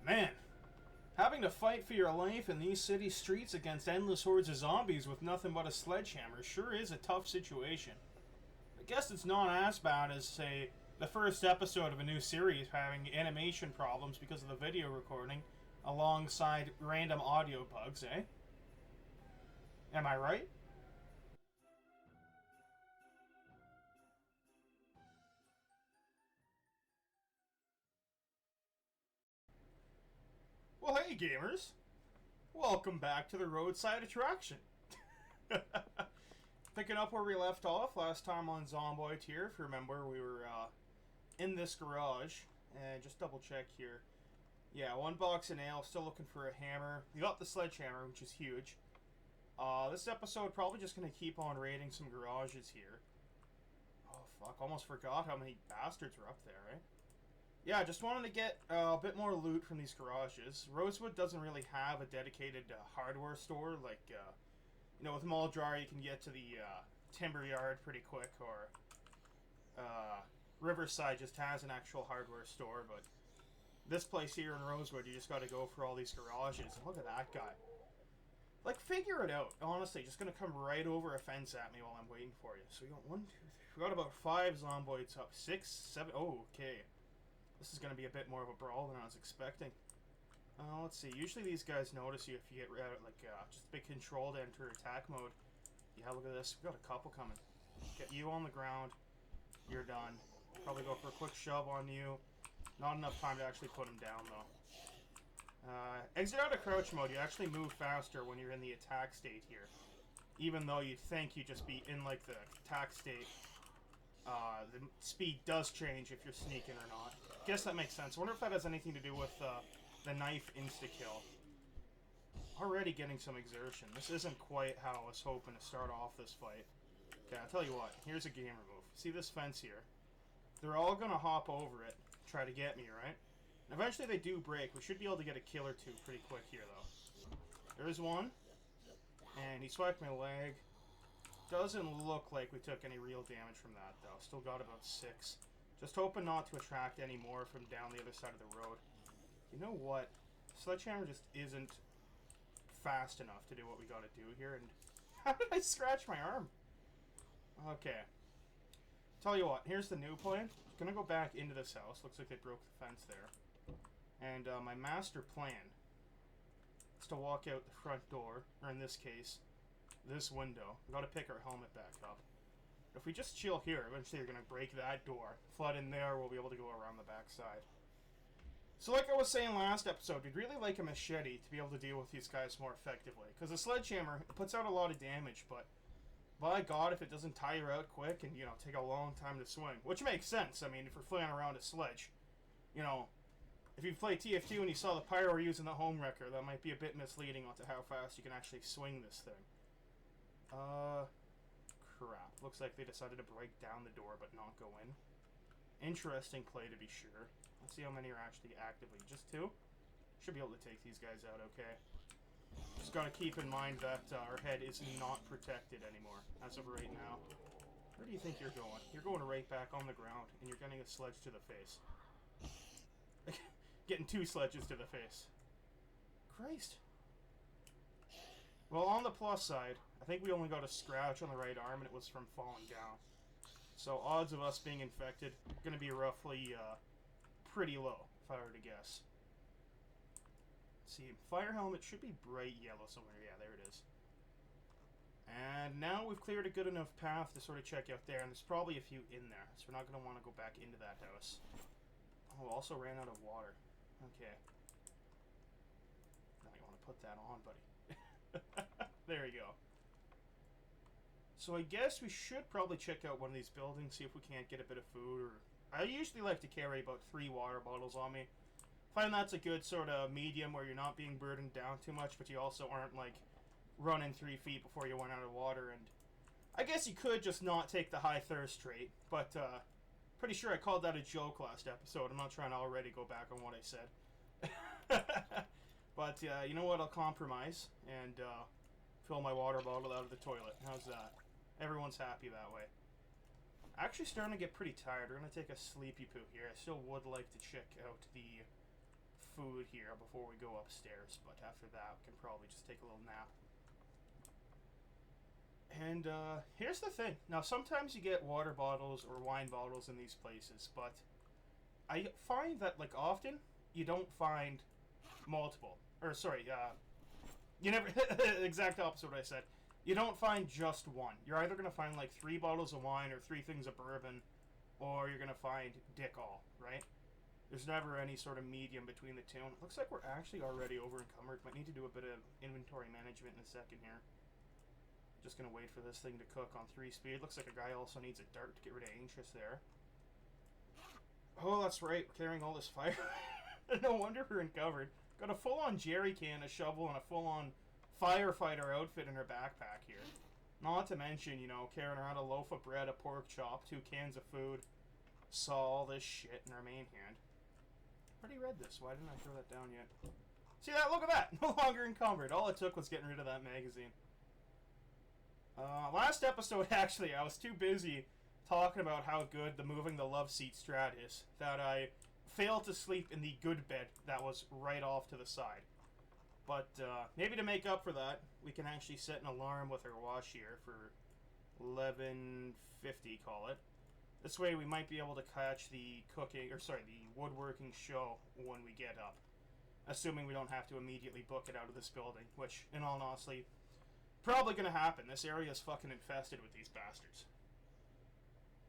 Man, having to fight for your life in these city streets against endless hordes of zombies with nothing but a sledgehammer sure is a tough situation. I guess it's not as bad as, say, the first episode of a new series having animation problems because of the video recording alongside random audio bugs, eh? Am I right? Well, hey gamers! Welcome back to the Roadside attraction. Picking up where we left off last time on Zomboid here. If you remember, we were in this garage. And just double check here. Yeah, one box of nails, still looking for a hammer. We got the sledgehammer, which is huge. This episode probably just going to keep on raiding some garages here. Oh fuck, almost forgot how many bastards were up there, right? Yeah, just wanted to get a bit more loot from these garages. Rosewood doesn't really have a dedicated hardware store. Like, you know, with Mall Jar you can get to the Timber Yard pretty quick, or Riverside just has an actual hardware store, but this place here in Rosewood, you just gotta go for all these garages. And look at that guy. Like, figure it out. Honestly, just gonna come right over a fence at me while I'm waiting for you. So we got 1, 2, 3. We got about 5 zomboids up. 6, 7. Oh, okay. This is going to be a bit more of a brawl than I was expecting. Let's see. Usually these guys notice you if you get like just a big control to enter attack mode. Yeah, look at this. We've got a couple coming. Get you on the ground. You're done. Probably go for a quick shove on you. Not enough time to actually put him down, though. Exit out of crouch mode. You actually move faster when you're in the attack state here. Even though you'd think you'd just be in, like, the attack state. The speed does change if you're sneaking or not. Guess that makes sense. I wonder if that has anything to do with the knife insta-kill. Already getting some exertion. This isn't quite how I was hoping to start off this fight. Okay, I'll tell you what. Here's a gamer move. See this fence here? They're all going to hop over it, try to get me, right? And eventually they do break. We should be able to get a kill or two pretty quick here, though. There's one. And he swiped my leg. Doesn't look like we took any real damage from that, though. Still got about 6. Just hoping not to attract any more from down the other side of the road. You know what? Sledgehammer just isn't fast enough to do what we gotta do here, and how did I scratch my arm? Okay. Tell you what, here's the new plan. Gonna go back into this house. Looks like they broke the fence there. And my master plan is to walk out the front door, or in this case, this window. We've got to pick our helmet back up. If we just chill here, eventually they're going to break that door. Flood in there, we'll be able to go around the back side. So like I was saying last episode, we'd really like a machete to be able to deal with these guys more effectively. Because a sledgehammer, it puts out a lot of damage, but by God, if it doesn't tire out quick and, you know, take a long time to swing. Which makes sense. I mean, if we're flying around a sledge, you know, if you play TF2 and you saw the pyro using the home wrecker, that might be a bit misleading onto how fast you can actually swing this thing. Crap. Looks like they decided to break down the door but not go in. Interesting play to be sure. Let's see how many are actually actively. Just 2? Should be able to take these guys out okay. Just gotta keep in mind that our head is not protected anymore, as of right now. Where do you think you're going? You're going right back on the ground, and you're getting a sledge to the face. Getting 2 sledges to the face. Christ. Well, on the plus side, I think we only got a scratch on the right arm, and it was from falling down. So odds of us being infected are going to be roughly pretty low, if I were to guess. Let's see, fire helmet should be bright yellow somewhere. Yeah, there it is. And now we've cleared a good enough path to sort of check out there, and there's probably a few in there, so we're not going to want to go back into that house. Oh, also ran out of water. Okay. Now you want to put that on, buddy. There you go. So I guess we should probably check out one of these buildings, see if we can't get a bit of food. Or I usually like to carry about 3 water bottles on me. Find that's a good sort of medium where you're not being burdened down too much, but you also aren't like running 3 feet before you run out of water. And I guess you could just not take the high thirst rate, but pretty sure I called that a joke last episode. I'm not trying to already go back on what I said. But, you know what, I'll compromise and fill my water bottle out of the toilet. How's that? Everyone's happy that way. Actually starting to get pretty tired. We're going to take a sleepy poo here. I still would like to check out the food here before we go upstairs, but after that we can probably just take a little nap. And here's the thing. Now, sometimes you get water bottles or wine bottles in these places, but I find that, like, often you don't find multiple. Or, sorry, you never... exact opposite of what I said. You don't find just one. You're either going to find, like, 3 bottles of wine or 3 things of bourbon, or you're going to find dick all, right? There's never any sort of medium between the two. And it looks like we're actually already over encumbered. Might need to do a bit of inventory management in a second here. Just gonna wait for this thing to cook on 3 speed. Looks like a guy also needs a dart to get rid of Anxious there. Oh, that's right. We're carrying all this fire. No wonder we're encumbered. Got a full-on jerry can, a shovel, and a full-on firefighter outfit in her backpack here. Not to mention, you know, carrying around a loaf of bread, a pork chop, 2 cans of food. Saw all this shit in our main hand. I already read this. Why didn't I throw that down yet? See that? Look at that! No longer encumbered. All it took was getting rid of that magazine. Last episode, actually, I was too busy talking about how good the moving the love seat strat is that I failed to sleep in the good bed that was right off to the side. But maybe to make up for that, we can actually set an alarm with our wash here for 11:50, call it. This way we might be able to catch the cooking, or sorry, the woodworking show when we get up. Assuming we don't have to immediately book it out of this building, which, in all honesty, probably gonna happen. This area is fucking infested with these bastards.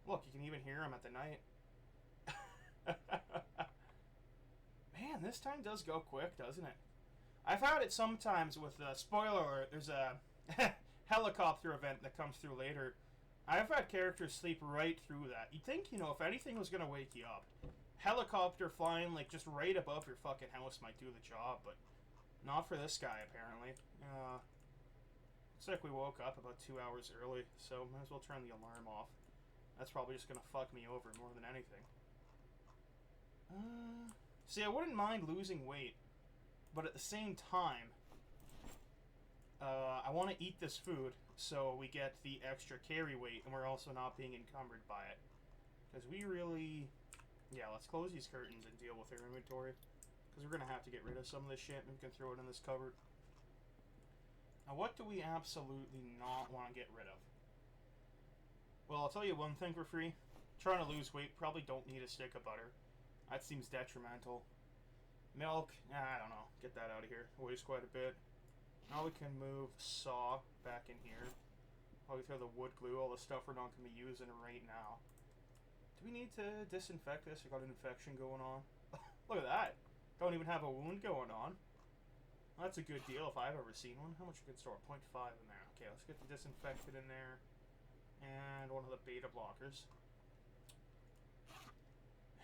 Look, you can even hear them at the night. Man, this time does go quick, doesn't it? I've had it sometimes with, spoiler alert, there's a helicopter event that comes through later. I've had characters sleep right through that. You'd think, you know, if anything was gonna wake you up, helicopter flying, like, just right above your fucking house might do the job, but not for this guy, apparently. Looks like we woke up about 2 hours early, so might as well turn the alarm off. That's probably just gonna fuck me over more than anything. See, I wouldn't mind losing weight, but at the same time, I want to eat this food so we get the extra carry weight and we're also not being encumbered by it. Because we really... Yeah, let's close these curtains and deal with our inventory. Because we're going to have to get rid of some of this shit and we can throw it in this cupboard. Now, what do we absolutely not want to get rid of? Well, I'll tell you one thing for free. Trying to lose weight, probably don't need a stick of butter. That seems detrimental. Milk, I don't know. Get that out of here. It weighs quite a bit. Now we can move saw back in here. Probably throw the wood glue, all the stuff we're not going to be using right now. Do we need to disinfect this? I got an infection going on. Look at that. Don't even have a wound going on. That's a good deal if I've ever seen one. How much you can store? 0.5 in there. Okay, let's get the disinfectant in there. And one of the beta blockers.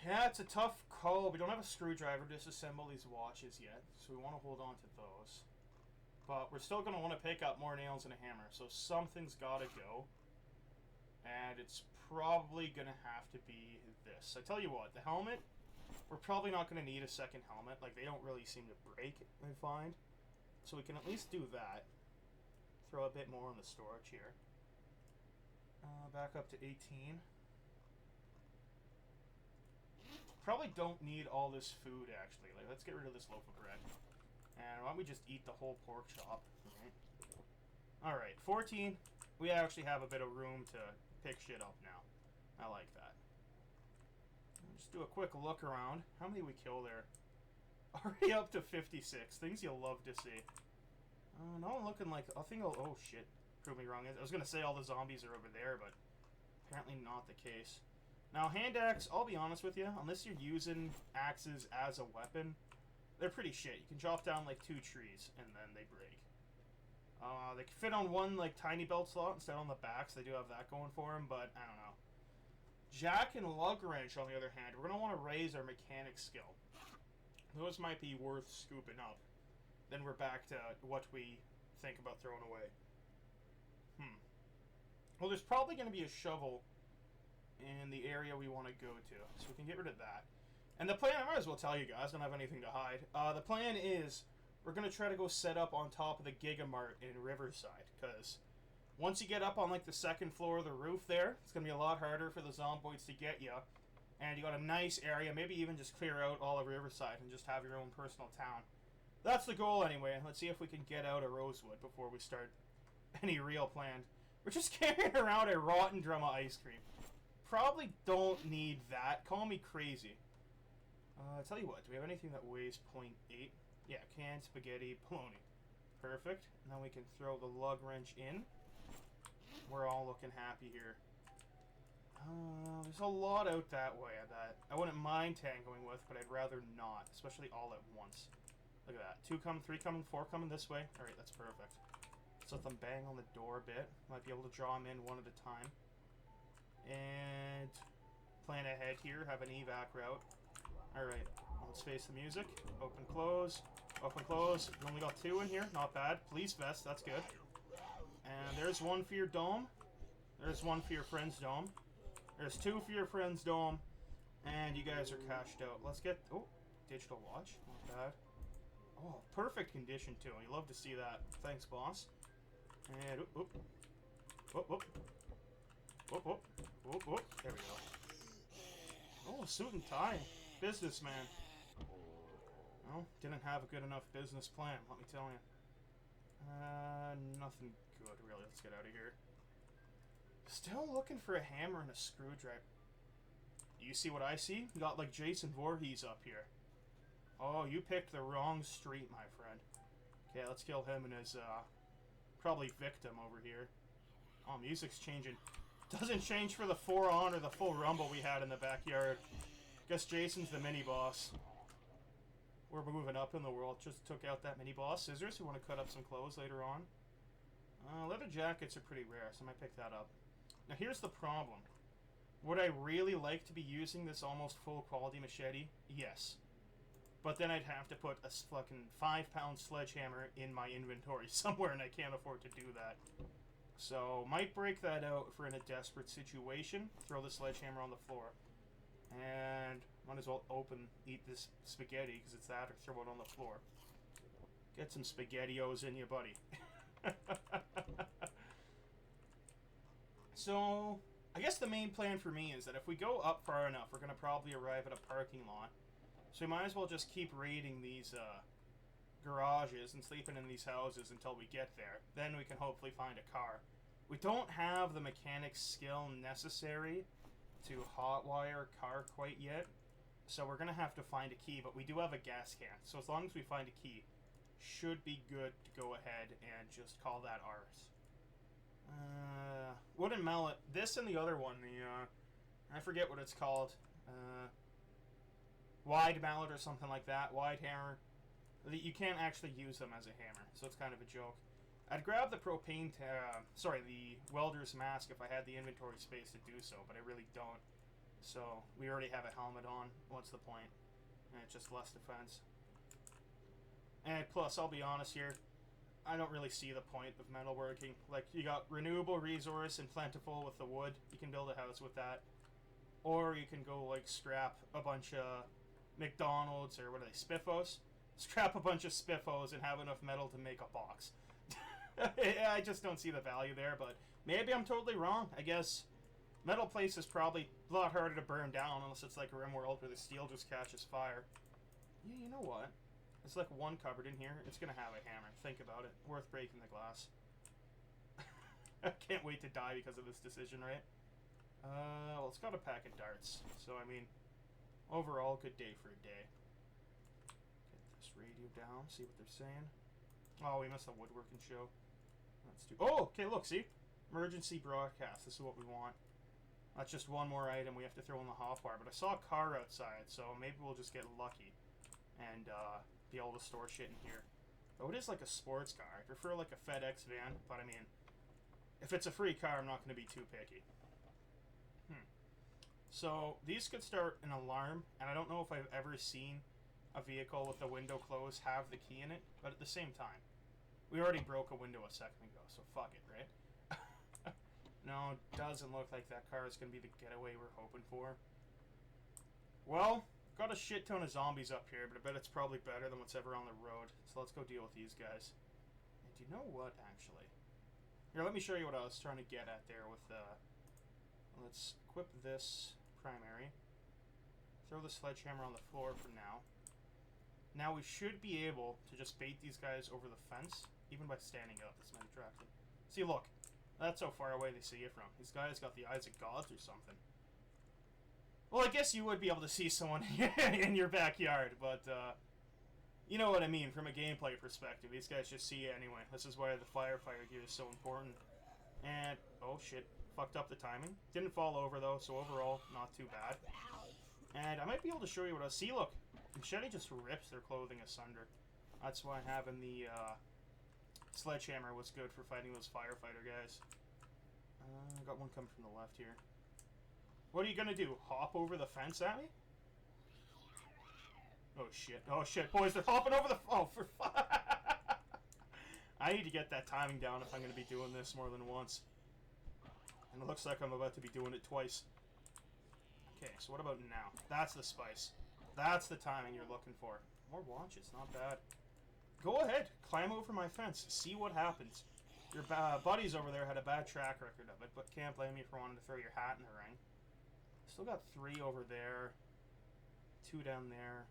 Yeah, it's a tough call. We don't have a screwdriver to disassemble these watches yet, so we want to hold on to those. But we're still going to want to pick up more nails and a hammer, so something's got to go. And it's probably going to have to be this. I tell you what, the helmet, we're probably not going to need a second helmet. Like, they don't really seem to break, I find. So we can at least do that. Throw a bit more in the storage here. Back up to 18. Probably don't need all this food, actually. Like, let's get rid of this loaf of bread. And why don't we just eat the whole pork chop? Alright, 14. We actually have a bit of room to pick shit up now. I like that. Just do a quick look around. How many we kill there? Already up to 56. Things you'll love to see. No one looking like... I think I'll... Oh, shit. Prove me wrong. I was going to say all the zombies are over there, but apparently not the case. Now, hand axe, I'll be honest with you, unless you're using axes as a weapon, they're pretty shit. You can chop down, like, 2 trees, and then they break. They can fit on one, like, tiny belt slot instead on the back, so they do have that going for them, but I don't know. Jack and lug wrench, on the other hand, we're going to want to raise our mechanic skill. Those might be worth scooping up. Then we're back to what we think about throwing away. Well, there's probably going to be a shovel in the area we want to go to, so we can get rid of that. And the plan, I might as well tell you guys, I don't have anything to hide. The plan is, we're going to try to go set up on top of the Gigamart in Riverside, because once you get up on, like, the second floor of the roof there, it's going to be a lot harder for the Zomboids to get you. And you got a nice area, maybe even just clear out all of Riverside and just have your own personal town. That's the goal anyway. Let's see if we can get out of Rosewood before we start any real plan. We're just carrying around a rotten drum of ice cream. Probably don't need that. Call me crazy. I'll tell you what, do we have anything that weighs 0.8? Yeah, canned spaghetti bologna. Perfect. And then we can throw the lug wrench in. We're all looking happy here. There's a lot out that way that I wouldn't mind tangling with, but I'd rather not, especially all at once. Look at that. 2 coming, 3 coming, 4 coming this way. Alright, that's perfect. Let's let them bang on the door a bit. Might be able to draw them in one at a time. And plan ahead here, have an evac route. Alright, let's face the music. Open, close. Open, close. We only got 2 in here. Not bad. Police vest, that's good. And there's 1 for your dome. There's 1 for your friend's dome. There's 2 for your friend's dome. And you guys are cashed out. Let's get... Oh, digital watch. Not bad. Oh, perfect condition, too. You love to see that. Thanks, boss. And... Oop, oop. Whoop, whoop. Whoop, whoop. Whoop, whoop. There we go. Oh, suit and tie. Businessman. Well, didn't have a good enough business plan, let me tell you. Nothing good, really. Let's get out of here. Still looking for a hammer and a screwdriver. Do you see what I see? You got like Jason Voorhees up here. Oh, you picked the wrong street, my friend. Okay, let's kill him and his, probably victim over here. Oh, music's changing. Doesn't change for the 4 on or the full rumble we had in the backyard. Guess Jason's the mini-boss. We're moving up in the world. Just took out that mini-boss. Scissors, we want to cut up some clothes later on. Leather jackets are pretty rare, so I might pick that up. Now here's the problem. Would I really like to be using this almost full quality machete? Yes. But then I'd have to put a fucking 5-pound sledgehammer in my inventory somewhere, and I can't afford to do that. So, might break that out for in a desperate situation. Throw the sledgehammer on the floor. And might as well eat this spaghetti, because it's that, or throw it on the floor. Get some SpaghettiOs in you, buddy. So, I guess the main plan for me is that if we go up far enough, we're going to probably arrive at a parking lot. So we might as well just keep raiding these garages and sleeping in these houses until we get there. Then we can hopefully find a car. We don't have the mechanic skill necessary to hotwire a car quite yet. So we're going to have to find a key, but we do have a gas can. So as long as we find a key, should be good to go ahead and just call that ours. Wooden mallet. This and the other one, I forget what it's called. Wide mallet or something like that. Wide hammer. You can't actually use them as a hammer, so it's kind of a joke. I'd grab the the welder's mask if I had the inventory space to do so, but I really don't. So, we already have a helmet on. What's the point? And it's just less defense. And plus, I'll be honest here, I don't really see the point of metalworking. Like, you got renewable resource and plentiful with the wood. You can build a house with that. Or you can go, like, scrap a bunch of McDonald's, or what are they, Spiffos? Scrap a bunch of Spiffos and have enough metal to make a box. I just don't see the value there, but maybe I'm totally wrong. I guess metal place is probably a lot harder to burn down unless it's like a RimWorld where the steel just catches fire. Yeah, you know what? There's like one cupboard in here. It's gonna have a hammer. Think about it. Worth breaking the glass. I can't wait to die because of this decision, right? Well, it's got a pack of darts. So, I mean, overall, good day for a day. Get this radio down, see what they're saying. Oh, we missed the woodworking show. Let's do... Oh, okay, look, see? Emergency broadcast. This is what we want. That's just one more item we have to throw in the hotwire. But I saw a car outside, so maybe we'll just get lucky and be able to store shit in here. Oh, it is like a sports car. I prefer like a FedEx van, but I mean, if it's a free car, I'm not going to be too picky. So, these could start an alarm, and I don't know if I've ever seen a vehicle with the window closed have the key in it, but at the same time, we already broke a window a second ago, so fuck it, right? No, doesn't look like that car is going to be the getaway we're hoping for. Well, got a shit ton of zombies up here, but I bet it's probably better than what's ever on the road, so let's go deal with these guys. And do you know what, actually? Here, let me show you what I was trying to get at there with, let's equip this primary. Throw the sledgehammer on the floor for now. Now we should be able to just bait these guys over the fence, even by standing up. That's not attractive. See, look. That's how far away they see you from. These guys got the eyes of gods or something. Well, I guess you would be able to see someone in your backyard, but, you know what I mean from a gameplay perspective. These guys just see you anyway. This is why the firefighter gear is so important. And, oh shit, fucked up the timing. Didn't fall over though, so overall, not too bad. And I might be able to show you what I see. Look, machete just rips their clothing asunder. That's why having the, sledgehammer was good for fighting those firefighter guys. I got one coming from the left here. What are you gonna do? Hop over the fence at me? Oh shit. Oh shit, boys, they're hopping over the... Oh, for fuck. I need to get that timing down if I'm gonna be doing this more than once. And it looks like I'm about to be doing it twice. Okay, so what about now? That's the spice. That's the timing you're looking for. More watches, not bad. Go ahead, climb over my fence, see what happens. Your buddies over there had a bad track record of it, but can't blame you for wanting to throw your hat in the ring. Still got 3 over there, 2 down there,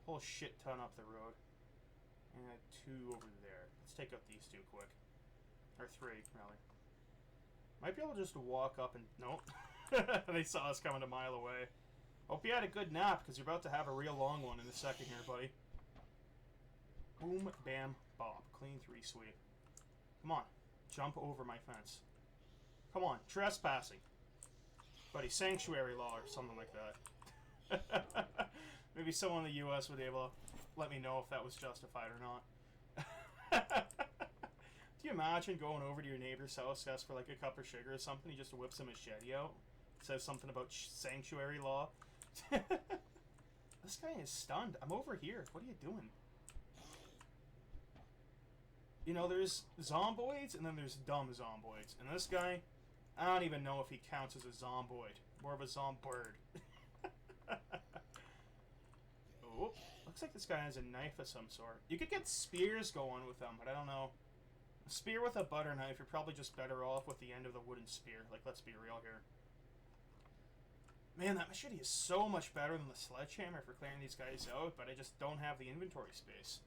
whole shit ton up the road, and 2 over there. Let's take out these 2 quick. Or 3, really. Might be able to just walk up and... Nope. They saw us coming a mile away. Hope you had a good nap, because you're about to have a real long one in a second here, buddy. Boom, bam, bop. Clean 3 sweep. Come on. Jump over my fence. Come on. Trespassing. Buddy, sanctuary law or something like that. Maybe someone in the U.S. would be able to let me know if that was justified or not. Do you imagine going over to your neighbor's house, ask for like a cup of sugar or something, he just whips a machete out? It says something about sanctuary law. This guy is stunned. I'm over here. What are you doing? You know, there's zomboids and then there's dumb zomboids. And this guy, I don't even know if he counts as a zomboid. More of a zombird. Oh, looks like this guy has a knife of some sort. You could get spears going with them, but I don't know. A spear with a butter knife, you're probably just better off with the end of the wooden spear. Like, let's be real here. Man, that machete is so much better than the sledgehammer for clearing these guys out, but I just don't have the inventory space.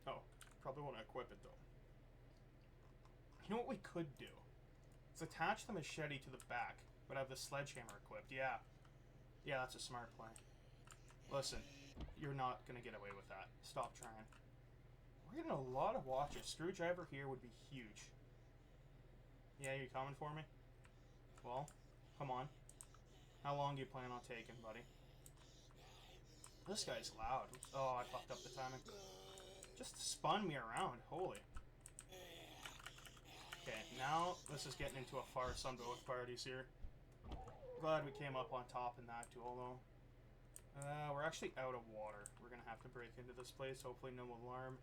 Oh. Probably want to equip it, though. You know what we could do? Is attach the machete to the back, but have the sledgehammer equipped. Yeah. Yeah, that's a smart play. Listen, you're not going to get away with that. Stop trying. We're getting a lot of watches. Screwdriver here would be huge. Yeah, you coming for me? Well, come on. How long do you plan on taking, buddy? This guy's loud. Oh, I fucked up the timing. Just spun me around. Holy. Okay, now this is getting into a farce on both parties here. Glad we came up on top in that duel, though. We're actually out of water. We're gonna have to break into this place. Hopefully no alarm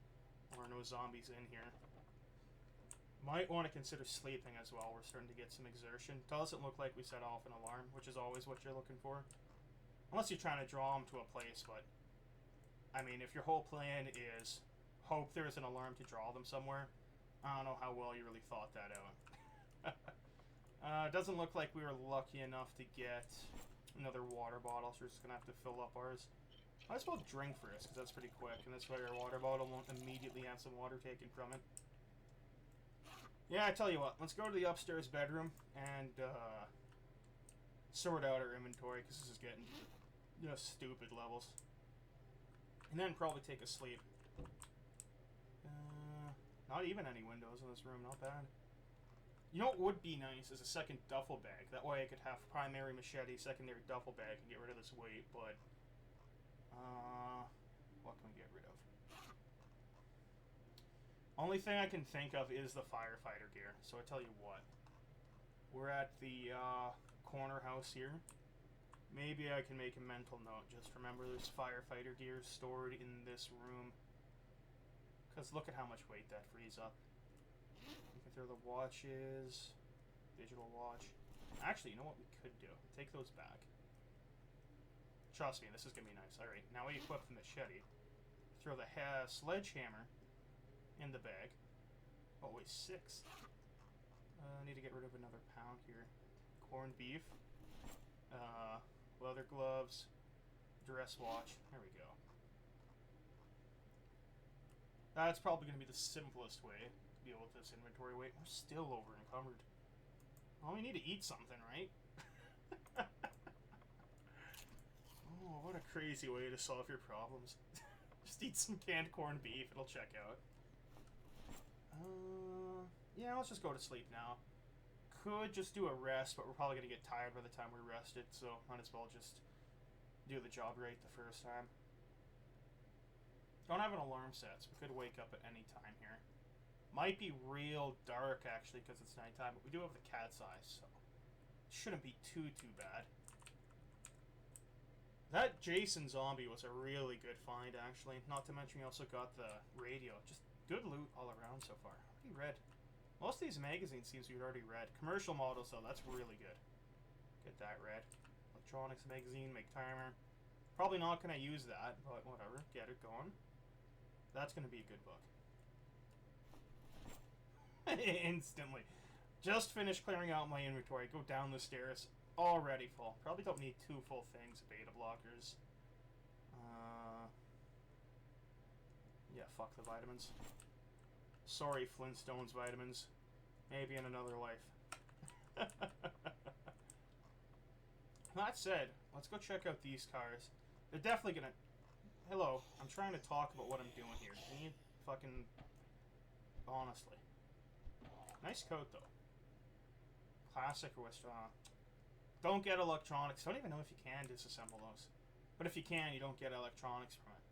or no zombies in here. Might want to consider sleeping as well. We're starting to get some exertion. Doesn't look like we set off an alarm, which is always what you're looking for. Unless you're trying to draw them to a place, but... I mean, if your whole plan is... hope there's an alarm to draw them somewhere. I don't know how well you really thought that out. It doesn't look like we were lucky enough to get another water bottle, so we're just going to have to fill up ours. Might as well drink first, because that's pretty quick, and this way our water bottle won't immediately have some water taken from it. Yeah, I tell you what, let's go to the upstairs bedroom and sort out our inventory, because this is getting just stupid levels. And then probably take a sleep. Not even any windows in this room, not bad. You know what would be nice is a second duffel bag. That way I could have primary machete, secondary duffel bag, and get rid of this weight, but... what can we get rid of? Only thing I can think of is the firefighter gear. So I tell you what. We're at the corner house here. Maybe I can make a mental note. Just remember there's firefighter gear stored in this room. Because look at how much weight that frees up. You can throw the watches, digital watch. Actually, you know what we could do? Take those back. Trust me, this is going to be nice. Alright, now we equip the machete. Throw the sledgehammer in the bag. Oh, wait, 6. I need to get rid of another pound here. Corned beef. Leather gloves. Dress watch. There we go. That's probably going to be the simplest way to deal with this inventory weight. We're still over encumbered. Well, we need to eat something, right? Oh, what a crazy way to solve your problems. Just eat some canned corned beef. It'll check out. Yeah, let's just go to sleep now. Could just do a rest, but we're probably going to get tired by the time we rest it, so might as well just do the job right the first time. Don't have an alarm set, so we could wake up at any time here. Might be real dark, actually, because it's nighttime, but we do have the cat's eyes, so it shouldn't be too bad. That Jason zombie was a really good find, actually. Not to mention we also got the radio. Just good loot all around so far. Already read. Most of these magazines seems we've already read. Commercial models, though, that's really good. Get that read. Electronics magazine, make timer. Probably not going to use that, but whatever. Get it going. That's going to be a good book. Instantly. Just finished clearing out my inventory. Go down the stairs. Already full. Probably don't need 2 full things of beta blockers. Yeah, fuck the vitamins. Sorry, Flintstones vitamins. Maybe in another life. That said, let's go check out these cars. They're definitely gonna... Hello, I'm trying to talk about what I'm doing here. Can you fucking... Honestly. Nice coat, though. Classic or West... Don't get electronics. Don't even know if you can disassemble those. But if you can, you don't get electronics from it.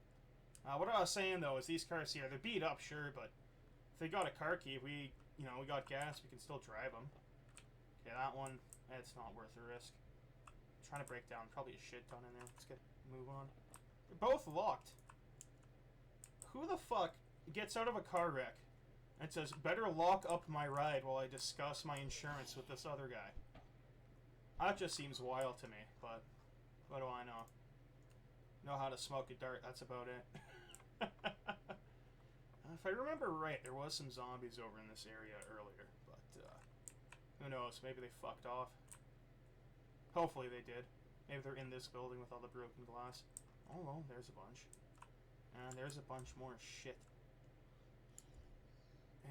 What I was saying, though, is these cars here, they're beat up, sure, but if they got a car key, if we, we got gas, we can still drive them. Okay, that one, it's not worth the risk. I'm trying to break down probably a shit ton in there. Let's move on. They're both locked. Who the fuck gets out of a car wreck and says, better lock up my ride while I discuss my insurance with this other guy? That just seems wild to me, but what do I know? Know how to smoke a dart, that's about it. If I remember right, there was some zombies over in this area earlier, but who knows, maybe they fucked off. Hopefully they did. Maybe they're in this building with all the broken glass. Oh well, there's a bunch. And there's a bunch more shit.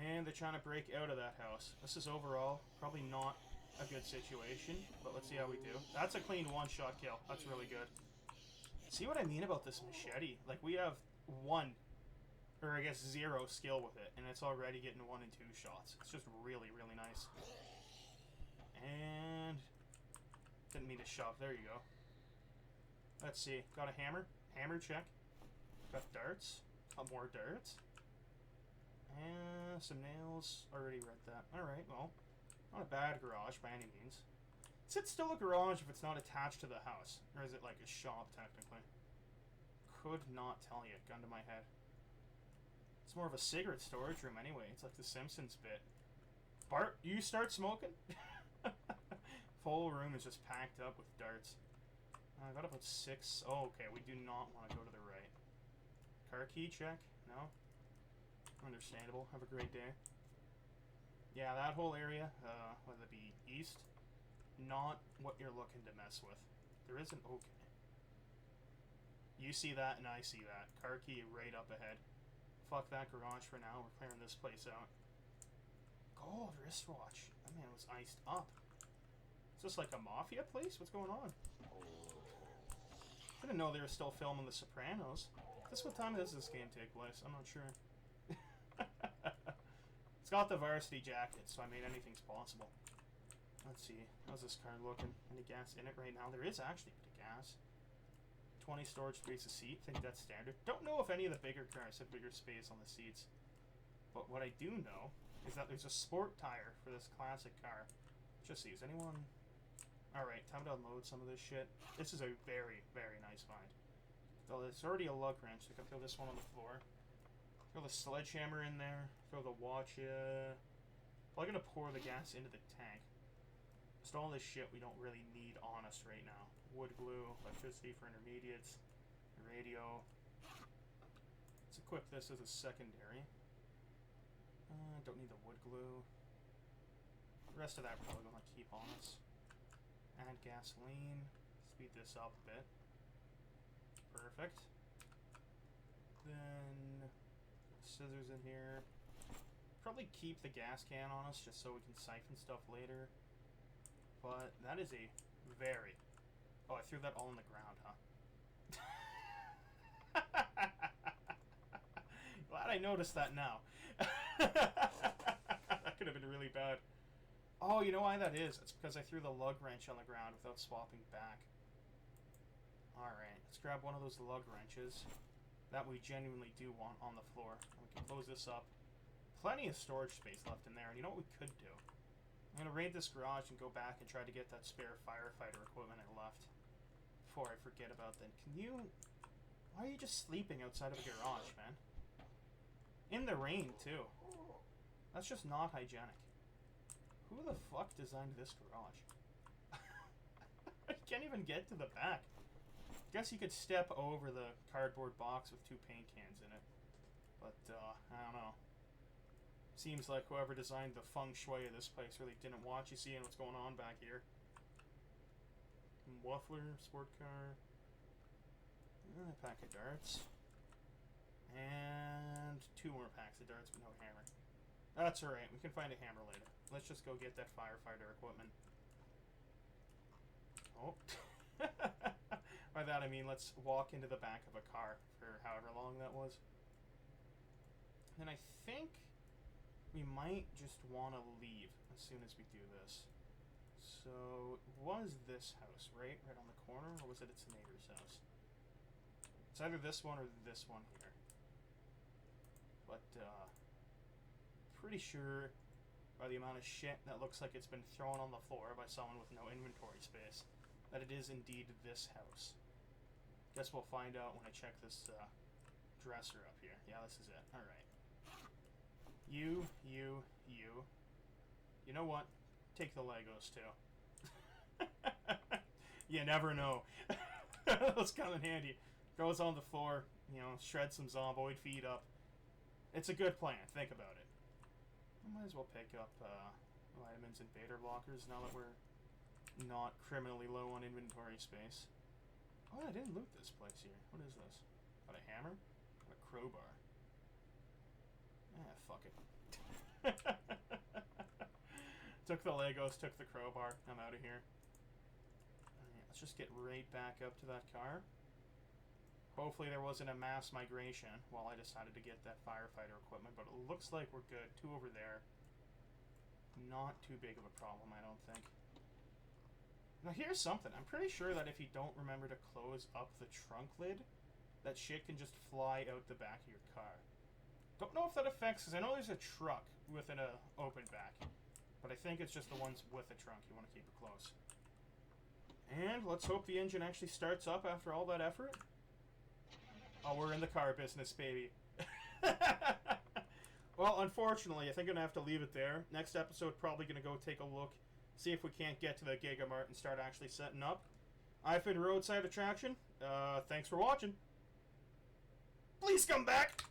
And they're trying to break out of that house. This is overall probably not a good situation, but let's see how we do. That's a clean one-shot kill. That's really good. See what I mean about this machete? Like, we have 1, or I guess 0 skill with it, and it's already getting 1 and 2 shots. It's just really, really nice. And... didn't mean to shove. There you go. Let's see. Got a hammer. Hammer check. Got darts. More darts. And some nails. Already read that. Alright, well. Not a bad garage by any means. Is it still a garage if it's not attached to the house? Or is it like a shop, technically? Could not tell you. Gun to my head. It's more of a cigarette storage room anyway. It's like the Simpsons bit. Bart, you start smoking? Full room is just packed up with darts. I got about 6. Oh, okay. We do not want to go to the right. Car key check? No? Understandable. Have a great day. Yeah, that whole area, whether it be east, not what you're looking to mess with. There is an... Okay. You see that, and I see that. Car key right up ahead. Fuck that garage for now. We're clearing this place out. Gold wristwatch. That man was iced up. Is this like a mafia place? What's going on? I didn't know they were still filming The Sopranos. What time does this game take place? I'm not sure. It's got the varsity jacket, so I mean anything's possible. Let's see. How's this car looking? Any gas in it right now? There is actually a bit of gas. 20 storage space a seat. I think that's standard. Don't know if any of the bigger cars have bigger space on the seats. But what I do know is that there's a sport tire for this classic car. Just see. Is anyone... Alright, time to unload some of this shit. This is a very, very nice find. So there's already a lug wrench. I can throw this one on the floor. Throw the sledgehammer in there. Throw the watch. Probably gonna pour the gas into the tank. Just all this shit we don't really need on us right now. Wood glue, electricity for intermediates, radio. Let's equip this as a secondary. Don't need the wood glue. The rest of that we're probably gonna keep on us. Add gasoline. speed this up a bit. Perfect. Then scissors in here. Probably keep the gas can on us just so we can siphon stuff later. But that is a very... Oh, I threw that all on the ground, huh? Glad I noticed that now. That could have been really bad. Oh, you know why that is? It's because I threw the lug wrench on the ground without swapping back. Alright, let's grab one of those lug wrenches that we genuinely do want on the floor. We can close this up. Plenty of storage space left in there, and you know what we could do? I'm going to raid this garage and go back and try to get that spare firefighter equipment I left before I forget about that. Can you... Why are you just sleeping outside of a garage, man? In the rain, too. That's just not hygienic. Who the fuck designed this garage? I can't even get to the back. Guess you could step over the cardboard box with 2 paint cans in it. But, I don't know. Seems like whoever designed the feng shui of this place really didn't want you seeing what's going on back here. Muffler, sport car. A pack of darts. And 2 more packs of darts, but no hammer. That's alright, we can find a hammer later. Let's just go get that firefighter equipment. Oh. By that I mean let's walk into the back of a car for however long that was. And I think we might just want to leave as soon as we do this. So, it was this house, right? Right on the corner? Or was it its neighbor's house? It's either this one or this one here. But, pretty sure by the amount of shit that looks like it's been thrown on the floor by someone with no inventory space, that it is indeed this house. Guess we'll find out when I check this dresser up here. Yeah, this is it. Alright. You. You know what? Take the Legos, too. You never know. Those come in handy. Goes on the floor, you know, shred some Zomboid, feed up. It's a good plan. Think about it. I might as well pick up vitamins and beta blockers now that we're not criminally low on inventory space. Oh, I didn't loot this place here. What is this? Got a hammer? Got a crowbar. Fuck it. Took the Legos, took the crowbar. I'm out of here. Alright, let's just get right back up to that car. Hopefully there wasn't a mass migration while I decided to get that firefighter equipment, but it looks like we're good. 2 over there. Not too big of a problem, I don't think. Now here's something. I'm pretty sure that if you don't remember to close up the trunk lid, that shit can just fly out the back of your car. Don't know if that affects, because I know there's a truck with an open back. But I think it's just the ones with the trunk. You want to keep it close. And let's hope the engine actually starts up after all that effort. Oh, we're in the car business, baby. Well, unfortunately, I think I'm going to have to leave it there. Next episode, probably going to go take a look, see if we can't get to the Gigamart and start actually setting up. I've been Roadside Attraction. Thanks for watching. Please come back!